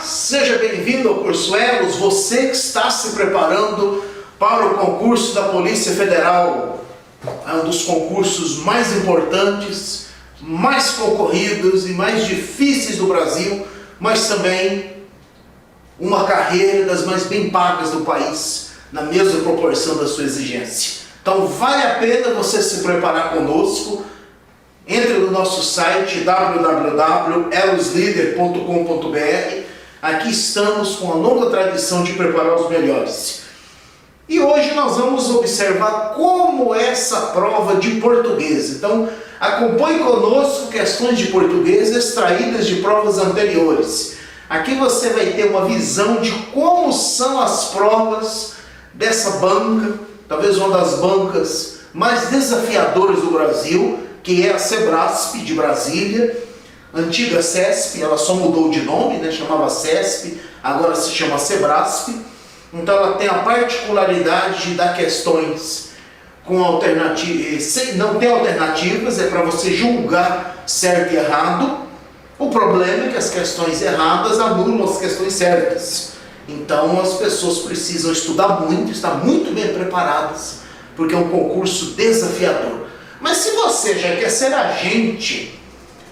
seja bem-vindo ao curso Elos, você que está se preparando para o concurso da Polícia Federal. É um dos concursos mais importantes, mais concorridos e mais difíceis do Brasil, mas também uma carreira das mais bem pagas do país, na mesma proporção da sua exigência. Então vale a pena você se preparar conosco. Entre no nosso site www.elosleader.com.br. Aqui estamos com a longa tradição de preparar os melhores. E hoje nós vamos observar como é essa prova de português. Então acompanhe conosco questões de português extraídas de provas anteriores. Aqui você vai ter uma visão de como são as provas dessa banca, talvez uma das bancas mais desafiadoras do Brasil, que é a Sebrasp de Brasília, antiga CESP, ela só mudou de nome, né? Chamava CESP, agora se chama Sebrasp. Então ela tem a particularidade de dar questões com alternativas, não tem alternativas, é para você julgar certo e errado. O problema é que as questões erradas anulam as questões certas. Então as pessoas precisam estudar muito, estar muito bem preparadas, porque é um concurso desafiador. Mas se você já quer ser agente,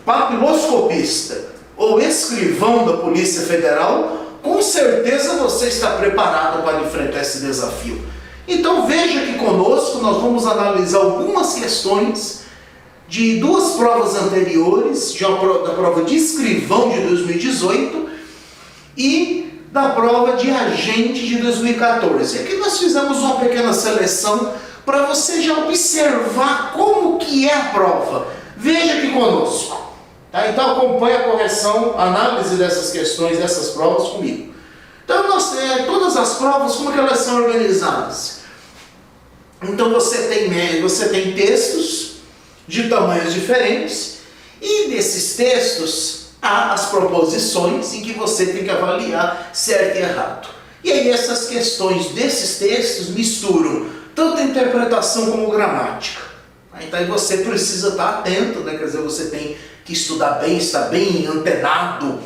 papiloscopista ou escrivão da Polícia Federal, com certeza você está preparado para enfrentar esse desafio. Então veja que conosco nós vamos analisar algumas questões de duas provas anteriores, da prova de escrivão de 2018 e da prova de agente de 2014. Aqui nós fizemos uma pequena seleção para você já observar como que é a prova. Veja aqui conosco. Tá? Então acompanhe a correção, a análise dessas questões, dessas provas comigo. Então todas as provas, como que elas são organizadas? Então você tem textos de tamanhos diferentes e nesses textos há as proposições em que você tem que avaliar certo e errado. E aí essas questões desses textos misturam tanto interpretação como gramática. Então aí você precisa estar atento, né? Quer dizer, você tem que estudar bem, estar bem antenado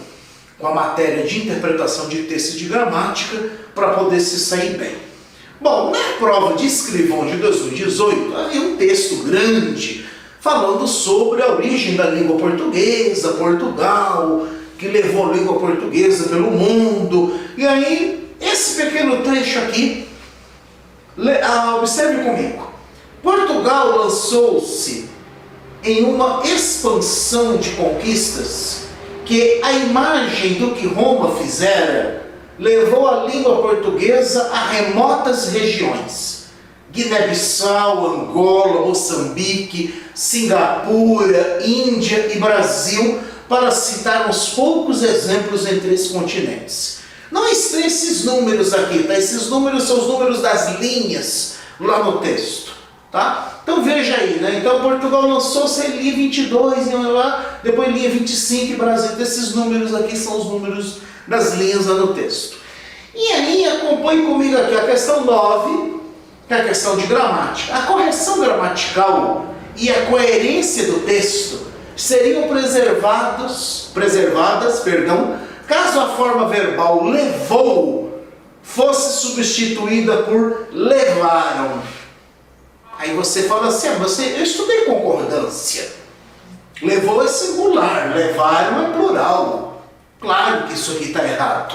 com a matéria de interpretação de texto e de gramática para poder se sair bem. Bom, na prova de escrivão de 2018 havia um texto grande falando sobre a origem da língua portuguesa, Portugal, que levou a língua portuguesa pelo mundo. E aí, esse pequeno trecho aqui, observe comigo. Portugal lançou-se em uma expansão de conquistas que a imagem do que Roma fizera levou a língua portuguesa a remotas regiões. Guiné-Bissau, Angola, Moçambique, Singapura, Índia e Brasil, para citar uns poucos exemplos em 3 continentes. Não estão esses números aqui, tá? Esses números são os números das linhas lá no texto, tá? Então veja aí, né? Então Portugal lançou-se em linha 22, depois linha 25 e Brasil. Então, esses números aqui são os números das linhas lá no texto. E aí acompanhe comigo aqui a questão 9, que é a questão de gramática. A correção gramatical e a coerência do texto seriam preservadas, caso a forma verbal levou fosse substituída por levaram. Aí você fala assim, eu estudei concordância. Levou é singular, levaram é plural. Claro que isso aqui está errado.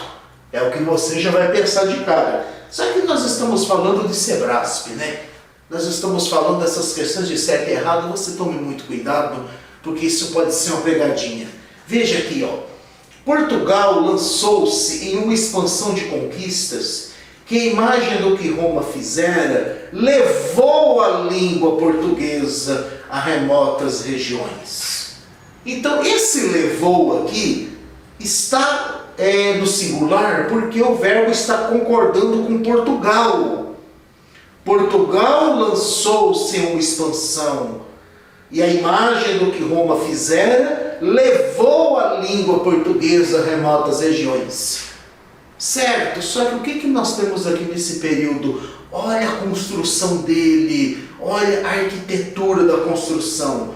É o que você já vai pensar de cara. Só que nós estamos falando de Sebrasp, né? Nós estamos falando dessas questões de certo e errado. Você tome muito cuidado, porque isso pode ser uma pegadinha. Veja aqui, ó. Portugal lançou-se em uma expansão de conquistas que a imagem do que Roma fizera levou a língua portuguesa a remotas regiões. Então esse levou aqui está no singular porque o verbo está concordando com Portugal. Portugal lançou-se em uma expansão e a imagem do que Roma fizera levou a língua portuguesa a remotas regiões. Certo, só que o que nós temos aqui nesse período? Olha a construção dele, olha a arquitetura da construção.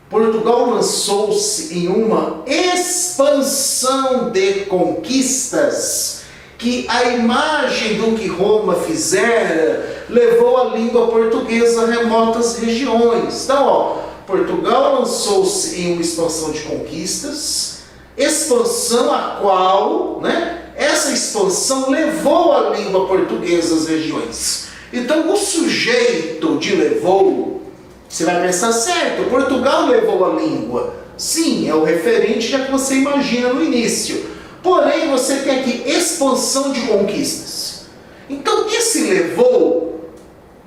Portugal lançou-se em uma expansão de conquistas que a imagem do que Roma fizera levou a língua portuguesa a remotas regiões. Então, Portugal lançou-se em uma expansão de conquistas, expansão a qual, essa expansão levou a língua portuguesa às regiões. Então, o sujeito de levou, você vai pensar certo, Portugal levou a língua. Sim, é o referente já que você imagina no início. Porém, você tem aqui expansão de conquistas. Então, esse levou,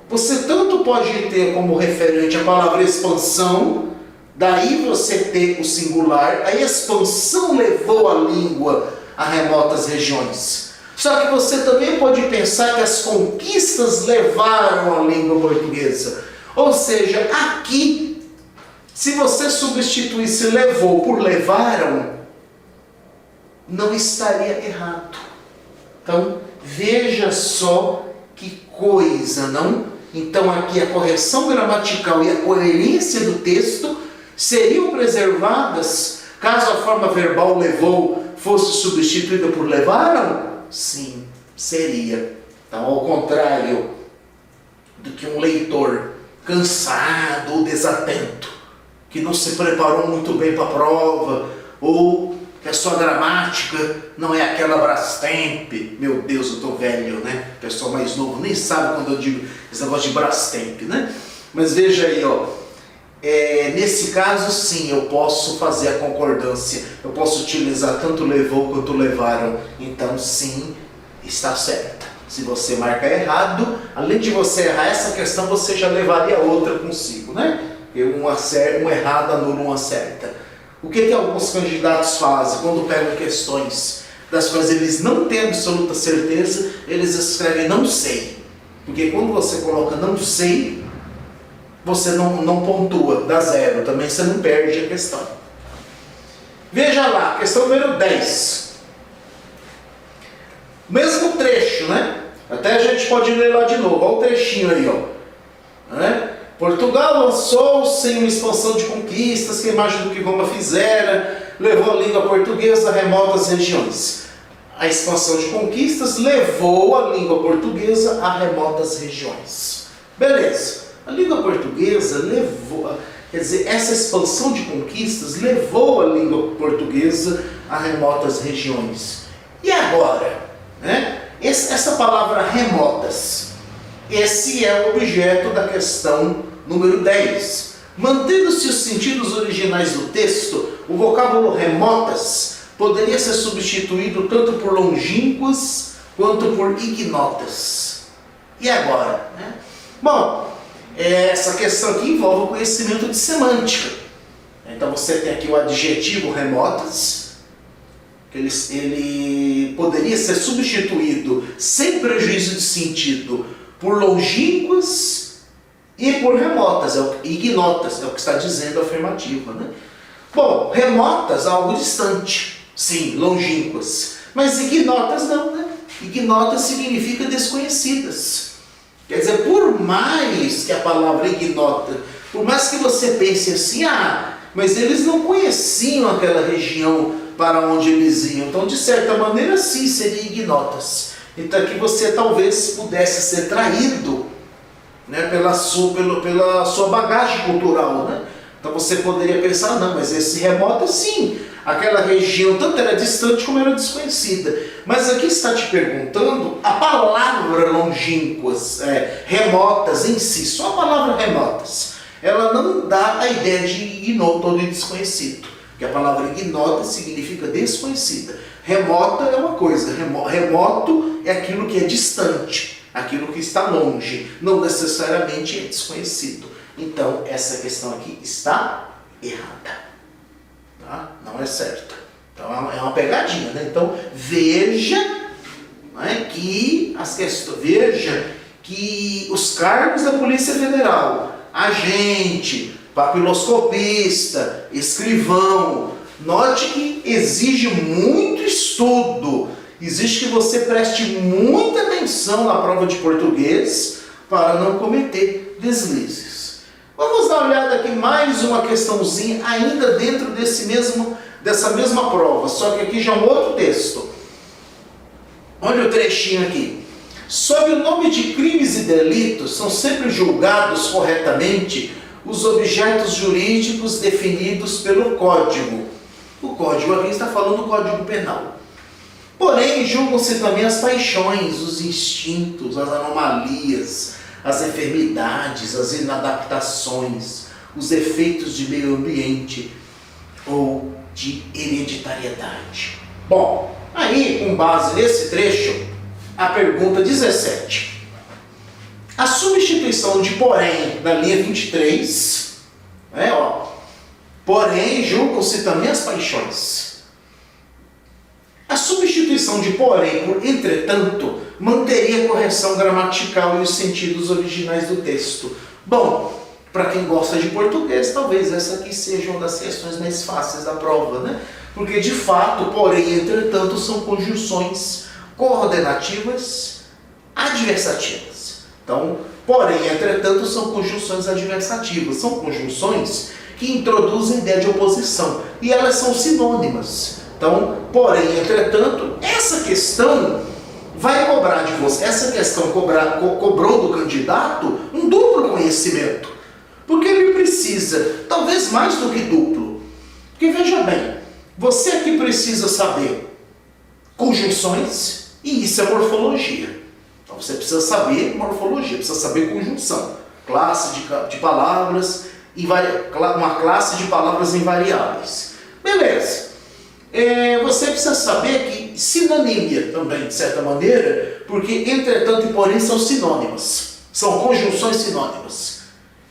você tanto pode ter como referente a palavra expansão, daí você ter o singular, a expansão levou a língua a remotas regiões. Só que você também pode pensar que as conquistas levaram a língua portuguesa. Ou seja, aqui, se você substituísse levou por levaram, não estaria errado. Então, veja só que coisa, não? Então, aqui a correção gramatical e a coerência do texto seriam preservadas caso a forma verbal levou fosse substituída por levaram? Sim, seria. Então, ao contrário do que um leitor cansado ou desatento, que não se preparou muito bem para a prova, ou que a sua gramática não é aquela Brastemp. Meu Deus, eu estou velho, né? O pessoal mais novo nem sabe quando eu digo esse negócio de Brastemp, né? Mas veja aí, nesse caso sim, eu posso fazer a concordância, eu posso utilizar tanto levou quanto levaram. Então sim, está certa. Se você marcar errado, além de você errar essa questão, você já levaria outra consigo, né? Um errado anula uma certa. O que alguns candidatos fazem quando pegam questões das quais eles não têm absoluta certeza, eles escrevem não sei. Porque quando você coloca não sei, você não pontua, dá zero, também você não perde a questão. Veja lá, questão número 10. Mesmo trecho, né? Até a gente pode ler lá de novo, olha o trechinho aí, Portugal lançou-se em uma expansão de conquistas que a imagem do que Roma fizera levou a língua portuguesa a remotas regiões. A expansão de conquistas levou a língua portuguesa a remotas regiões. Beleza. A língua portuguesa levou, quer dizer, essa expansão de conquistas levou a língua portuguesa a remotas regiões. E agora, essa palavra remotas, esse é o objeto da questão número 10. Mantendo-se os sentidos originais do texto, o vocábulo remotas poderia ser substituído tanto por longínquas quanto por ignotas. E agora? Bom, essa questão aqui envolve o conhecimento de semântica. Então você tem aqui o adjetivo remotas, que ele poderia ser substituído sem prejuízo de sentido por longínquas e por remotas, ignotas, é o que está dizendo a afirmativa, Bom, remotas, algo distante, sim, longínquas, mas ignotas não, Ignotas significa desconhecidas. Quer dizer, por mais que a palavra ignota, por mais que você pense assim, mas eles não conheciam aquela região para onde eles iam, então de certa maneira sim, seria ignotas. Então aqui você talvez pudesse ser traído, pela sua bagagem cultural, Então você poderia pensar, não, mas esse remoto sim, aquela região tanto era distante como era desconhecida. Mas aqui está te perguntando a palavra longínquas, remotas em si, só a palavra remotas, ela não dá a ideia de ignoto ou de desconhecido, porque a palavra ignota significa desconhecida. Remota é uma coisa, remoto é aquilo que é distante, aquilo que está longe, não necessariamente é desconhecido. Então, essa questão aqui está errada, não é certa. Então, é uma pegadinha, Então, veja que as questões, veja que os cargos da Polícia Federal, agente, papiloscopista, escrivão, note que exige muito estudo, exige que você preste muita atenção na prova de português para não cometer deslizes. Vamos dar uma olhada aqui, mais uma questãozinha, ainda dentro dessa mesma prova, só que aqui já é um outro texto. Olha o trechinho aqui. Sob o nome de crimes e delitos, são sempre julgados corretamente os objetos jurídicos definidos pelo Código. O Código aqui está falando do Código Penal. Porém, julgam-se também as paixões, os instintos, as anomalias, as enfermidades, as inadaptações, os efeitos de meio ambiente ou de hereditariedade. Bom, aí, com base nesse trecho, a pergunta 17. A substituição de porém na linha 23, porém julgam-se também as paixões. A substituição de porém por entretanto manteria a correção gramatical e os sentidos originais do texto. Bom, para quem gosta de português, talvez essa aqui seja uma das questões mais fáceis da prova, né? Porque de fato, porém e entretanto são conjunções coordenativas adversativas. Então, porém e entretanto são conjunções adversativas, são conjunções que introduzem a ideia de oposição e elas são sinônimas. Então, porém, entretanto, essa questão vai cobrar de você, essa questão cobrou do candidato um duplo conhecimento. Porque ele precisa, talvez mais do que duplo. Porque veja bem, você aqui precisa saber conjunções e isso é morfologia. Então você precisa saber morfologia, precisa saber conjunção, classe de palavras, uma classe de palavras invariáveis. Beleza. Você precisa saber que sinonímia também, de certa maneira, porque entretanto e porém são sinônimas, são conjunções sinônimas.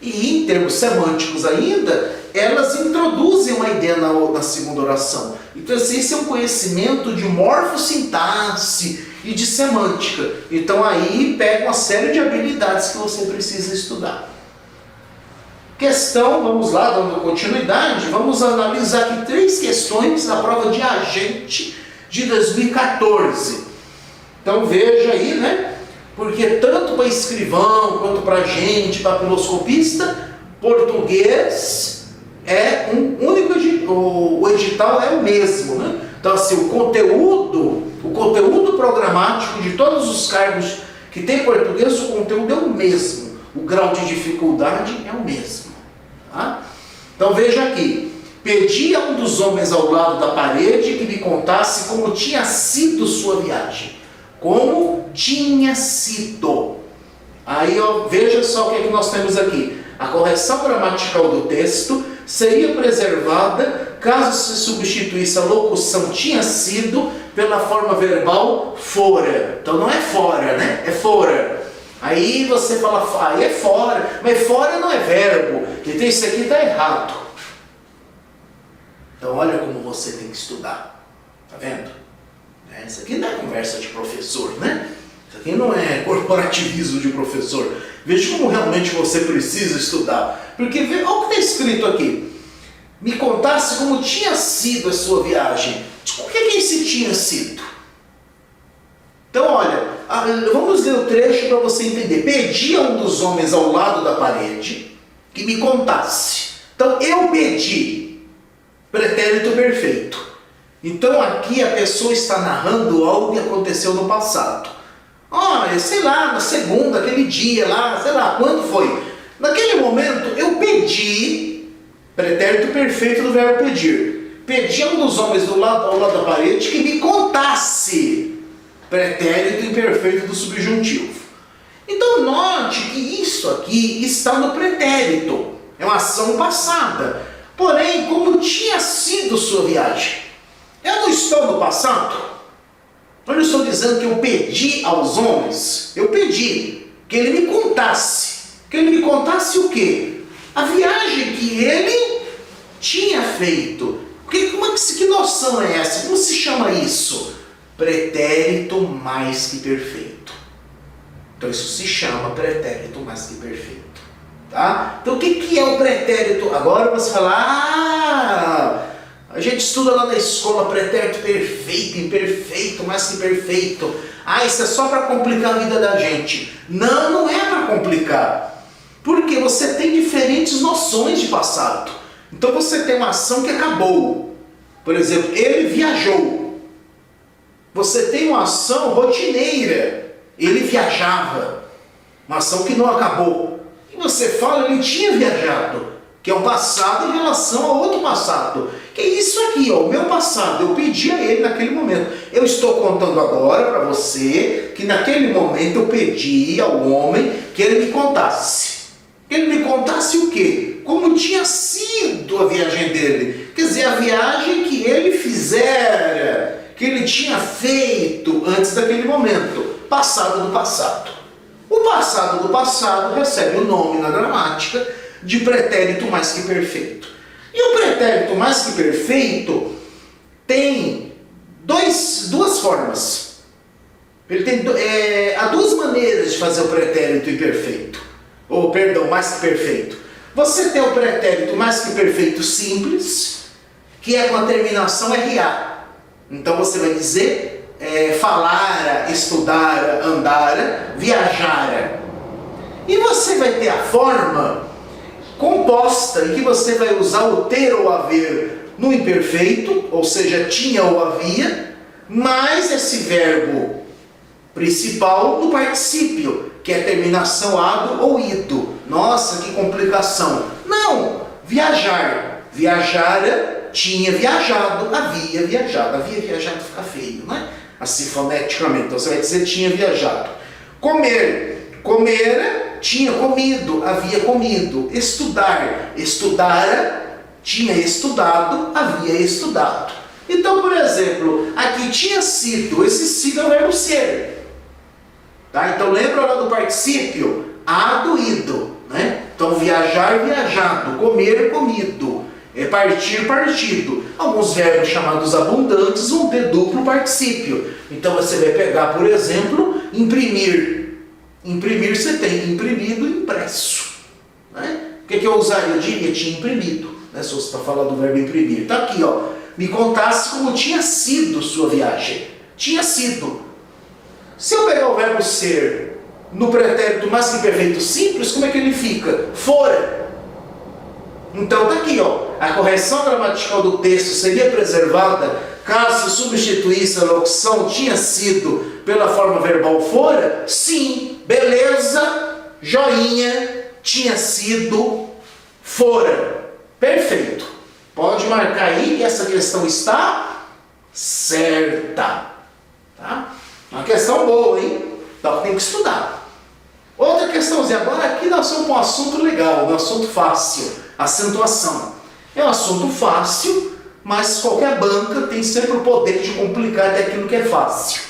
E em termos semânticos ainda, elas introduzem uma ideia na segunda oração. Então esse é um conhecimento de morfossintaxe e de semântica. Então aí pega uma série de habilidades que você precisa estudar. Questão, vamos lá, dando continuidade, vamos analisar aqui 3 questões da prova de agente de 2014. Então veja aí, né? Porque tanto para escrivão, quanto para agente, para papiloscopista, português é um único edital, o edital é o mesmo, né? Então assim, o conteúdo programático de todos os cargos que tem português, o conteúdo é o mesmo. O grau de dificuldade é o mesmo. Tá? Então veja aqui. Pedi a um dos homens ao lado da parede que me contasse como tinha sido sua viagem. Como tinha sido. Aí veja só o que é que nós temos aqui. A correção gramatical do texto seria preservada caso se substituísse a locução tinha sido pela forma verbal fora. Então não é fora, né? É fora. Aí você fala, aí é fora, mas fora não é verbo, então isso aqui está errado. Então olha como você tem que estudar, tá vendo? Isso aqui não é conversa de professor, né? Isso aqui não é corporativismo de professor. Veja como realmente você precisa estudar. Porque olha o que está escrito aqui. Me contasse como tinha sido a sua viagem. O que é que esse tinha sido? Então olha, vamos ler o trecho para você entender. Pedi a um dos homens ao lado da parede que me contasse. Então eu pedi, pretérito perfeito. Então aqui a pessoa está narrando algo que aconteceu no passado. Olha, sei lá, na segunda, aquele dia lá, sei lá, quando foi? Naquele momento eu pedi, pretérito perfeito do verbo pedir. Pedi a um dos homens ao lado da parede que me contasse. Pretérito imperfeito do subjuntivo. Então note que isso aqui está no pretérito. É uma ação passada. Porém, como tinha sido sua viagem? Eu não estou no passado? Eu não estou dizendo que eu pedi aos homens. Eu pedi que ele me contasse. Que ele me contasse o quê? A viagem que ele tinha feito. Que noção é essa? Como se chama isso? Pretérito mais que perfeito. Então isso se chama pretérito mais que perfeito. Tá? Então o que é o pretérito? Agora você fala, a gente estuda lá na escola pretérito perfeito, imperfeito, mais que perfeito. Isso é só para complicar a vida da gente. Não, não é para complicar. Por Porque você tem diferentes noções de passado. Então você tem uma ação que acabou. Por exemplo, ele viajou. Você tem uma ação rotineira. Ele viajava. Uma ação que não acabou. E você fala, ele tinha viajado. Que é um passado em relação a outro passado. Que é isso aqui, ó, o meu passado. Eu pedi a ele naquele momento. Eu estou contando agora para você que naquele momento eu pedi ao homem que ele me contasse. Ele me contasse o quê? Como tinha sido a viagem dele. Quer dizer, a viagem que ele fizera, que ele tinha feito antes daquele momento. Passado do passado. O passado do passado recebe o nome na gramática de pretérito mais que perfeito. E o pretérito mais que perfeito tem duas formas. Ele tem, há duas maneiras de fazer o pretérito imperfeito. Ou, perdão, mais que perfeito. Você tem o pretérito mais que perfeito simples, que é com a terminação RA. Então você vai dizer falara, estudara, andara, viajara. E você vai ter a forma composta, em que você vai usar o ter ou haver no imperfeito, ou seja, tinha ou havia, mais esse verbo principal no particípio, que é terminação ado ou ido. Nossa, que complicação. Não, viajar. Viajara, tinha viajado, havia viajado. Havia viajado fica feio, não é? Assim, foneticamente. Então você vai dizer tinha viajado. Comer. Comera, tinha comido, havia comido. Estudar. Estudara, tinha estudado, havia estudado. Então, por exemplo, aqui tinha sido. Esse sido é o verbo ser. Tá? Então lembra lá do particípio? Ado, ido, né? Então viajar, viajado, comer, comido, partir, partido. Alguns verbos chamados abundantes vão ter duplo particípio. Então você vai pegar, por exemplo, imprimir. Imprimir você tem imprimido e impresso. Né? O que eu usaria? Eu diria tinha imprimido. Né? Se você está falando do verbo imprimir. Está aqui, ó. Me contasse como tinha sido sua viagem. Tinha sido. Se eu pegar o verbo ser no pretérito mais que perfeito simples, como é que ele fica? Fora. Então tá aqui, ó. A correção gramatical do texto seria preservada caso se substituísse a locução tinha sido pela forma verbal fora? Sim. Beleza. Joinha. Tinha sido fora. Perfeito. Pode marcar aí que essa questão está certa. Tá? Uma questão boa, hein? Então tem que estudar. Outra questãozinha. Agora aqui nós somos um assunto legal, um assunto fácil. Acentuação. É um assunto fácil, mas qualquer banca tem sempre o poder de complicar até aquilo que é fácil.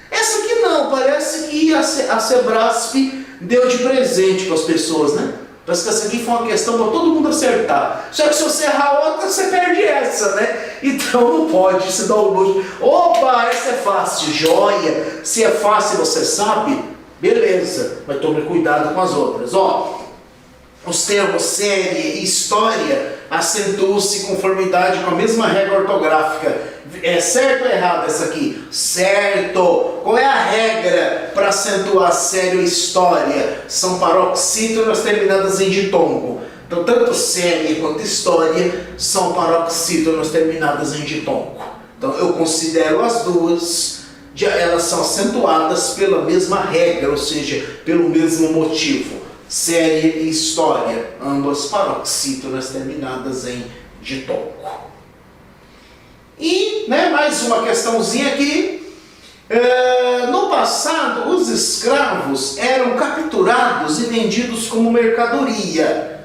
Essa aqui não, parece que a Sebrasp deu de presente para as pessoas, né? Parece que essa aqui foi uma questão para todo mundo acertar. Só que se você errar outra, você perde essa, né? Então não pode se dar o luxo. Opa, essa é fácil, joia. Se é fácil você sabe, beleza. Mas tome cuidado com as outras. Ó, os termos série e história acentuam-se em conformidade com a mesma regra ortográfica. É certo ou errado essa aqui? Certo! Qual é a regra para acentuar série e história? São paroxítonas terminadas em ditongo. Então, tanto série quanto história são paroxítonas terminadas em ditongo. Então, eu considero as duas, elas são acentuadas pela mesma regra, ou seja, pelo mesmo motivo. Série e história, ambas paroxítonas terminadas em ditongo. E, mais uma questãozinha aqui. No passado, os escravos eram capturados e vendidos como mercadoria.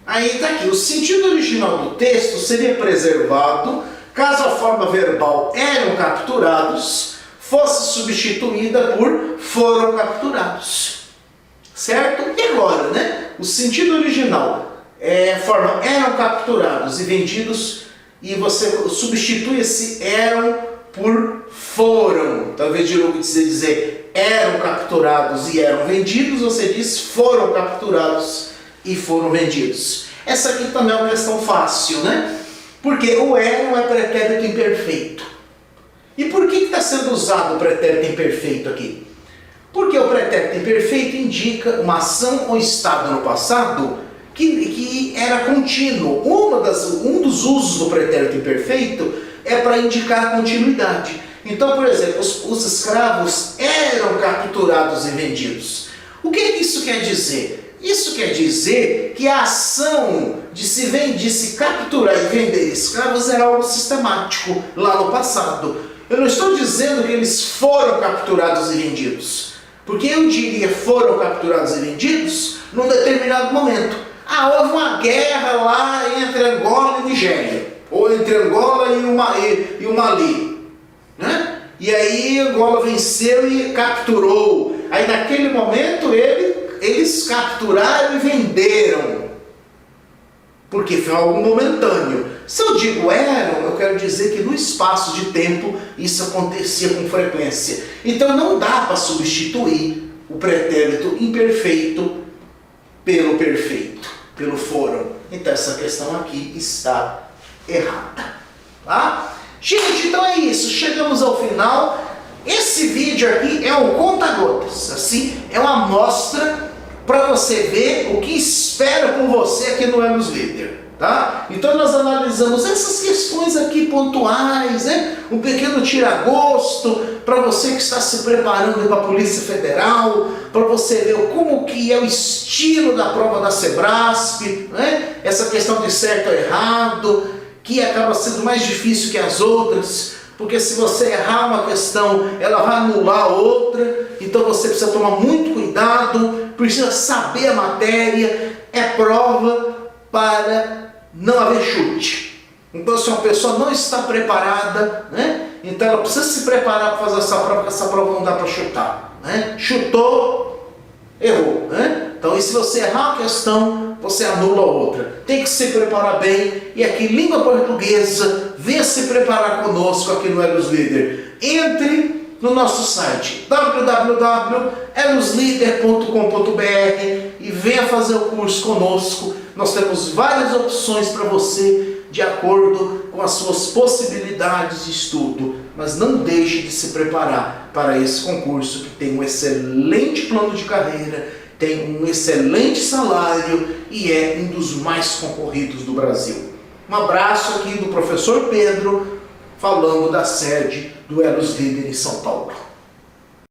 Aí está aqui, o sentido original do texto seria preservado caso a forma verbal eram capturados fosse substituída por foram capturados. Certo? E agora, O sentido original a forma eram capturados e vendidos, e você substitui esse eram por foram. Então, ao invés de dizer eram capturados e eram vendidos, você diz foram capturados e foram vendidos. Essa aqui também é uma questão fácil, Porque o eram é pretérito imperfeito. E por que está sendo usado o pretérito imperfeito aqui? Porque o pretérito imperfeito indica uma ação ou estado no passado que era contínuo. Um dos usos do pretérito imperfeito é para indicar continuidade. Então, por exemplo, os escravos eram capturados e vendidos. O que isso quer dizer? Isso quer dizer que a ação de se capturar e vender escravos era algo sistemático lá no passado. Eu não estou dizendo que eles foram capturados e vendidos, porque eu diria foram capturados e vendidos num determinado momento. Houve uma guerra lá entre Angola e Nigéria, ou entre Angola e o Mali, né? E aí Angola venceu e capturou. Aí naquele momento eles capturaram e venderam, porque foi algo momentâneo. Se eu digo eram, eu quero dizer que no espaço de tempo isso acontecia com frequência. Então não dá para substituir o pretérito imperfeito pelo perfeito, pelo foram. Então essa questão aqui está errada, tá? Gente, então é isso, chegamos ao final. Esse vídeo aqui é um conta-gotas, assim, é uma amostra para você ver o que espera por você aqui no Elos Líder, tá? Então nós analisamos essas questões aqui pontuais, né? Um pequeno tira-gosto para você que está se preparando para a Polícia Federal, para você ver como que é o estilo da prova da Sebrasp, né? Essa questão de certo ou errado, que acaba sendo mais difícil que as outras, porque se você errar uma questão, ela vai anular a outra, então você precisa tomar muito cuidado, precisa saber a matéria, é prova para não haver chute. Então se uma pessoa não está preparada, né, então ela precisa se preparar para fazer essa prova, porque essa prova não dá para chutar, né? Chutou, errou, né? Então e se você errar a questão, você anula a outra. Tem que se preparar bem, e aqui língua portuguesa, venha se preparar conosco aqui no Elos Líder. Entre no nosso site www.eloslider.com.br e venha fazer o curso conosco. Nós temos várias opções para você de acordo com as suas possibilidades de estudo, mas não deixe de se preparar para esse concurso que tem um excelente plano de carreira, tem um excelente salário e é um dos mais concorridos do Brasil. Um abraço aqui do professor Pedro, falando da sede do Elos Líder em São Paulo.